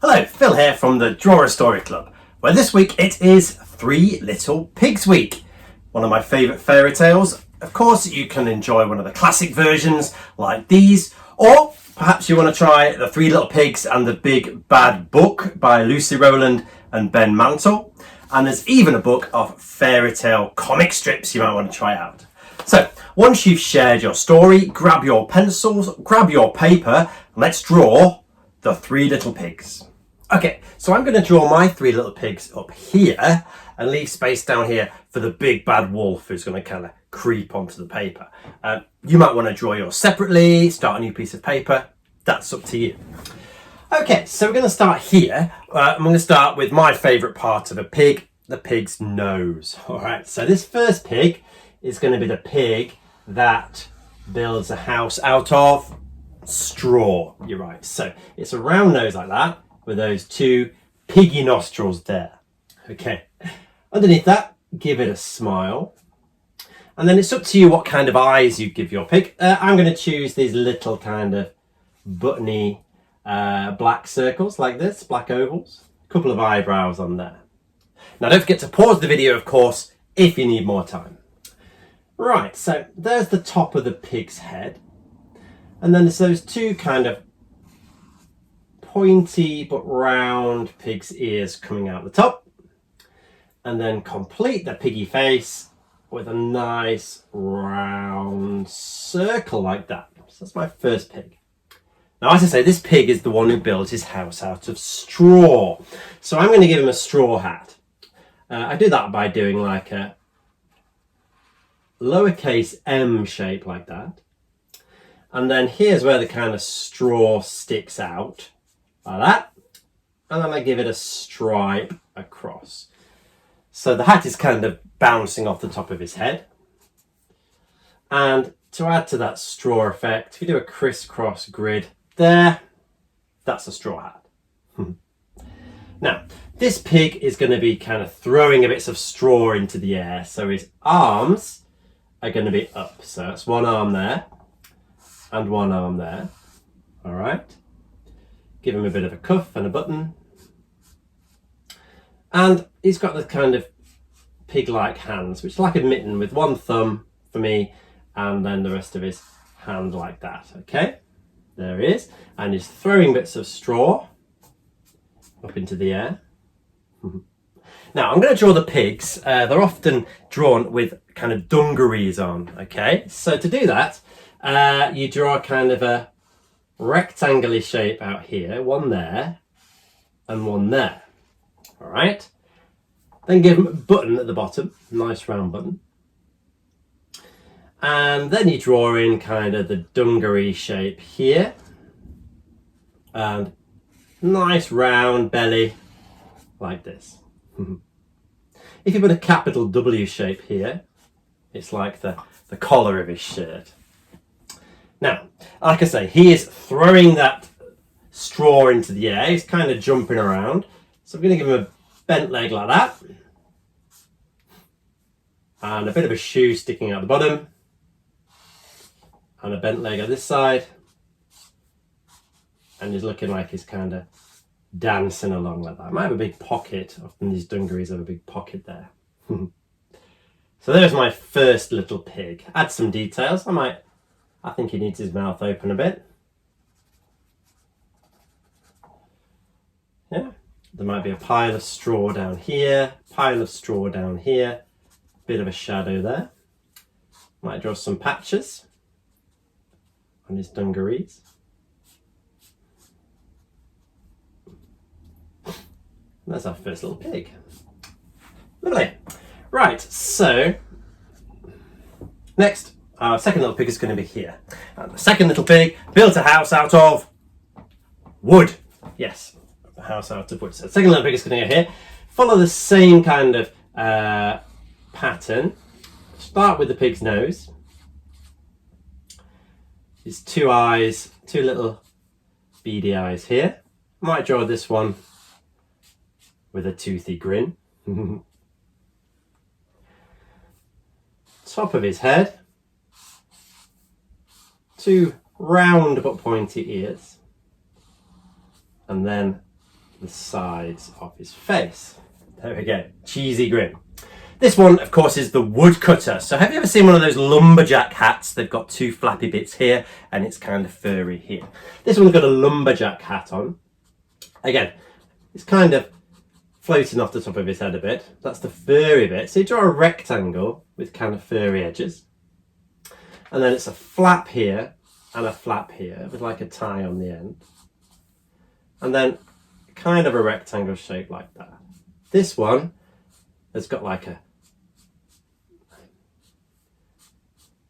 Hello, Phil here from the Draw a Story Club, where this week it is Three Little Pigs Week, one of my favourite fairy tales. Of course, you can enjoy one of the classic versions like these, or perhaps you want to try The Three Little Pigs and the Big Bad Book by Lucy Rowland and Ben Mantle. And there's even a book of fairy tale comic strips you might want to try out. So, once you've shared your story, grab your pencils, grab your paper, and let's draw the Three Little Pigs. Okay, so I'm going to draw my three little pigs up here and leave space down here for the big bad wolf who's going to kind of creep onto the paper. You might want to draw yours separately, start a new piece of paper. That's up to you. Okay, so we're going to start here. I'm going to start with my favourite part of a pig, the pig's nose. All right, so this first pig is going to be the pig that builds a house out of straw. You're right. So it's a round nose like that, with those two piggy nostrils there. Okay, underneath that, give it a smile. And then it's up to you what kind of eyes you give your pig. I'm going to choose these little kind of buttony black circles like this, black ovals. A couple of eyebrows on there. Now don't forget to pause the video, of course, if you need more time. Right, so there's the top of the pig's head. And then there's those two kind of pointy but round pig's ears coming out the top, and then complete the piggy face with a nice round circle like that. So that's my first pig. Now, as I say, this pig is the one who built his house out of straw, so I'm going to give him a straw hat. I do that by doing like a lowercase m shape like that, and then here's where the kind of straw sticks out like that, and then I give it a stripe across. So the hat is kind of bouncing off the top of his head. And to add to that straw effect, if you do a crisscross grid there, that's a straw hat. Now, this pig is going to be kind of throwing a bits of straw into the air, so his arms are going to be up. So that's one arm there and one arm there. All right. Give him a bit of a cuff and a button. And he's got the kind of pig-like hands, which is like a mitten with one thumb for me and then the rest of his hand like that. Okay, there he is. And he's throwing bits of straw up into the air. Now, I'm going to draw the pigs. They're often drawn with kind of dungarees on. Okay, so to do that, you draw kind of a rectangular shape out here, one there and one there. All right, then give them a button at the bottom, nice round button, and then you draw in kind of the dungaree shape here and nice round belly like this. If you put a capital W shape here, it's like the collar of his shirt. Now, like I say, he is throwing that straw into the air. He's kind of jumping around. So I'm going to give him a bent leg like that. And a bit of a shoe sticking out the bottom. And a bent leg on this side. And he's looking like he's kind of dancing along like that. Might have a big pocket. Often these dungarees have a big pocket there. So there's my first little pig. Add some details. I think he needs his mouth open a bit. Yeah, there might be a pile of straw down here, pile of straw down here, bit of a shadow there. Might draw some patches on his dungarees. That's our first little pig. Lovely. Right, so next, our second little pig is going to be here. And the second little pig built a house out of wood. Yes, a house out of wood. So the second little pig is going to go here. Follow the same kind of pattern. Start with the pig's nose. His two eyes, two little beady eyes here. Might draw this one with a toothy grin. Top of his head. Two round but pointy ears. And then the sides of his face. There we go, cheesy grin. This one, of course, is the woodcutter. So have you ever seen one of those lumberjack hats? They've got two flappy bits here and it's kind of furry here. This one's got a lumberjack hat on. Again, it's kind of floating off the top of his head a bit. That's the furry bit. So you draw a rectangle with kind of furry edges. And then it's a flap here and a flap here with like a tie on the end. And then kind of a rectangle shape like that. This one has got like a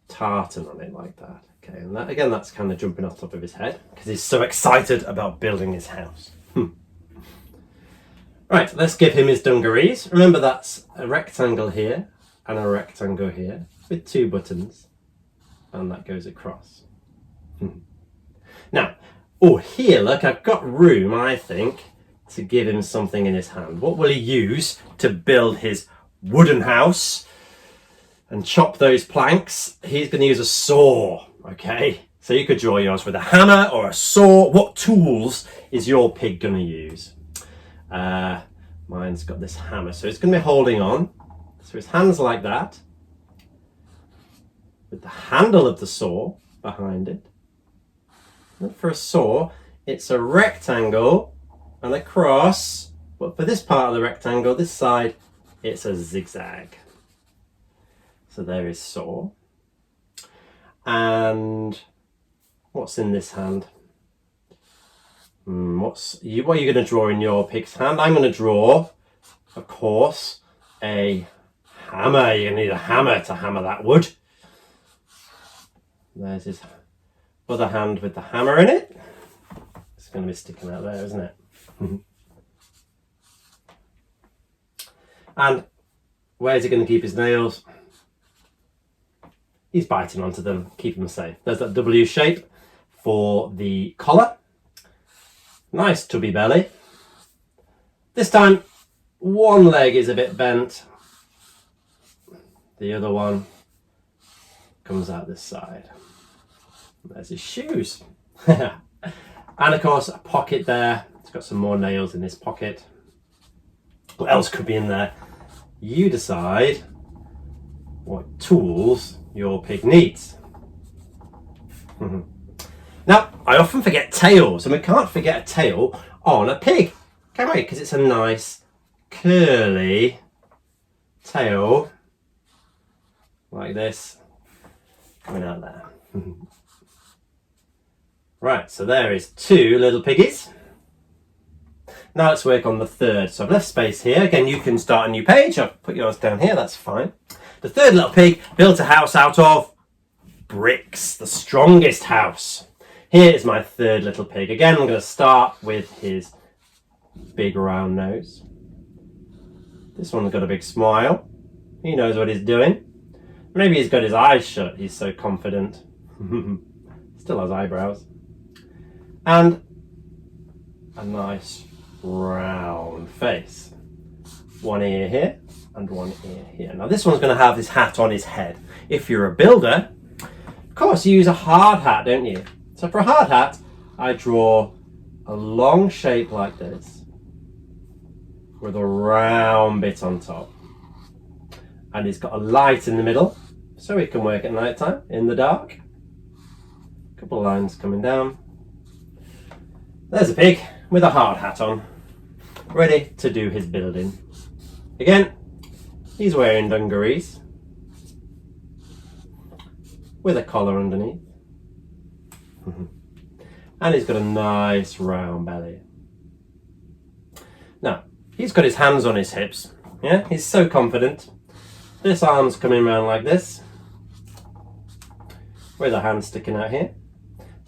tartan on it like that. Okay, and that, again, that's kind of jumping off the top of his head because he's so excited about building his house. Right, let's give him his dungarees. Remember, that's a rectangle here and a rectangle here with two buttons, and that goes across. Now, oh, here, look, I've got room, I think, to give him something in his hand. What will he use to build his wooden house and chop those planks? He's going to use a saw, okay? So you could draw yours with a hammer or a saw. What tools is your pig going to use? Mine's got this hammer, so it's going to be holding on. So his hand's like that, with the handle of the saw behind it. And for a saw, it's a rectangle and a cross, but for this part of the rectangle, this side, it's a zigzag. So there is saw. And what's in this hand? What are you going to draw in your pig's hand? I'm going to draw, of course, a hammer. You're going to need a hammer to hammer that wood. There's his other hand with the hammer in it. It's going to be sticking out there, isn't it? And where's he going to keep his nails? He's biting onto them, keep them safe. There's that W shape for the collar. Nice tubby belly. This time, one leg is a bit bent. The other one comes out this side. There's his shoes. And of course, a pocket there. It's got some more nails in this pocket. What else could be in there? You decide what tools your pig needs. Now, I often forget tails, and we can't forget a tail on a pig, can we? Because it's a nice curly tail, like this, coming out there. Right, so there is two little piggies. Now let's work on the third. So I've left space here. Again, you can start a new page. I'll put yours down here, that's fine. The third little pig built a house out of bricks, the strongest house. Here is my third little pig. Again, I'm going to start with his big round nose. This one's got a big smile. He knows what he's doing. Maybe he's got his eyes shut. He's so confident. Still has eyebrows. And a nice round face. One ear here and one ear here. Now this one's going to have his hat on his head. If you're a builder, of course you use a hard hat, don't you? So for a hard hat, I draw a long shape like this with a round bit on top. And it's got a light in the middle, so we can work at night time, in the dark. A couple of lines coming down. There's a pig with a hard hat on, ready to do his building. Again, he's wearing dungarees with a collar underneath. And he's got a nice round belly. Now, he's got his hands on his hips. Yeah, he's so confident. This arm's coming around like this, with a hand sticking out here.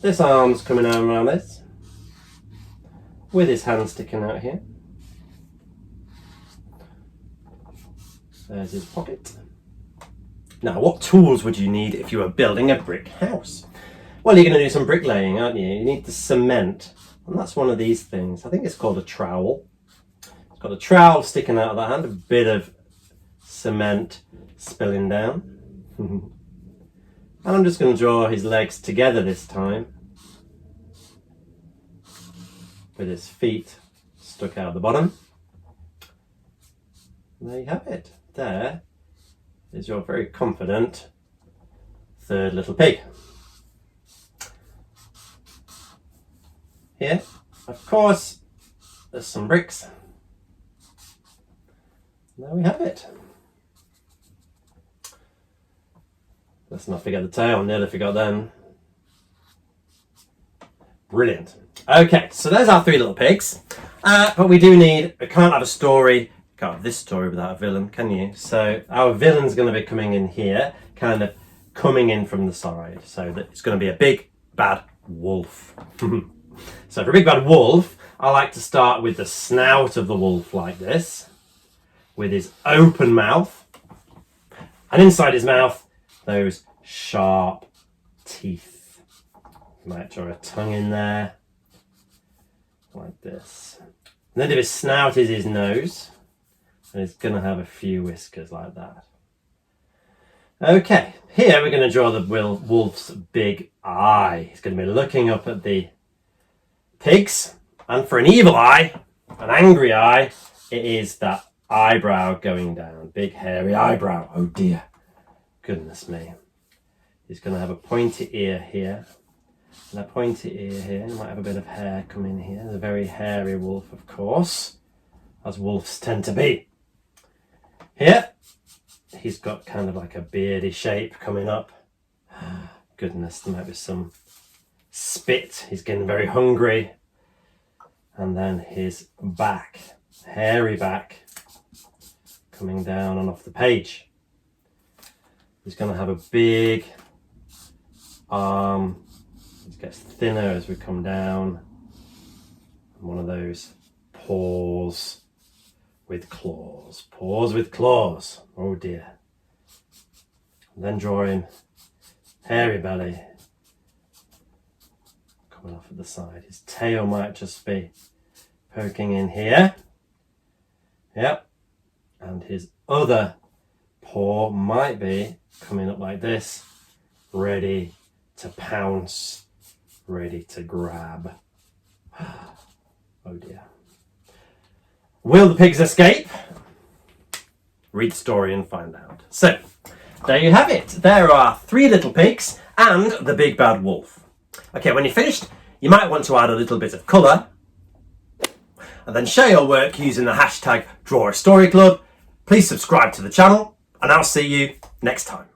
This arm's coming out around this, with his hand sticking out here. There's his pocket. Now, what tools would you need if you were building a brick house? Well, you're going to do some bricklaying, aren't you? You need the cement, and that's one of these things. I think it's called a trowel. It's got a trowel sticking out of the hand, a bit of cement spilling down. And I'm just going to draw his legs together this time, with his feet stuck out the bottom. And there you have it. There is your very confident third little pig. Here, of course, there's some bricks. There we have it. Let's not forget the tail, nearly forgot them. Brilliant. Okay, so there's our three little pigs. But we can't have a story, can't have this story without a villain, can you? So our villain's going to be coming in here, kind of coming in from the side. So that it's going to be a big, bad wolf. So for a big, bad wolf, I like to start with the snout of the wolf like this, with his open mouth. And inside his mouth, those sharp teeth. You might draw a tongue in there, like this. And then of his snout is his nose, and he's going to have a few whiskers like that. Okay, here we're going to draw the wolf's big eye. He's going to be looking up at the pigs, and for an evil eye, an angry eye, it is that eyebrow going down, big hairy eyebrow. Oh dear, goodness me. He's going to have a pointy ear here, and a pointy ear here. He might have a bit of hair come in here. He's a very hairy wolf, of course, as wolves tend to be. Here, he's got kind of like a beardy shape coming up. Goodness, there might be some spit. He's getting very hungry. And then his back, hairy back, coming down and off the page. He's going to have a big arm. It gets thinner as we come down. And one of those paws with claws. Paws with claws. Oh dear. And then drawing hairy belly coming off at the side. His tail might just be poking in here. Yep. And his other paw might be coming up like this, ready to pounce, ready to grab. Oh dear. Will the pigs escape? Read the story and find out. So, there you have it. There are three little pigs and the big bad wolf. Okay, when you're finished, you might want to add a little bit of colour and then share your work using the hashtag DrawAStoryClub. Please subscribe to the channel and I'll see you next time.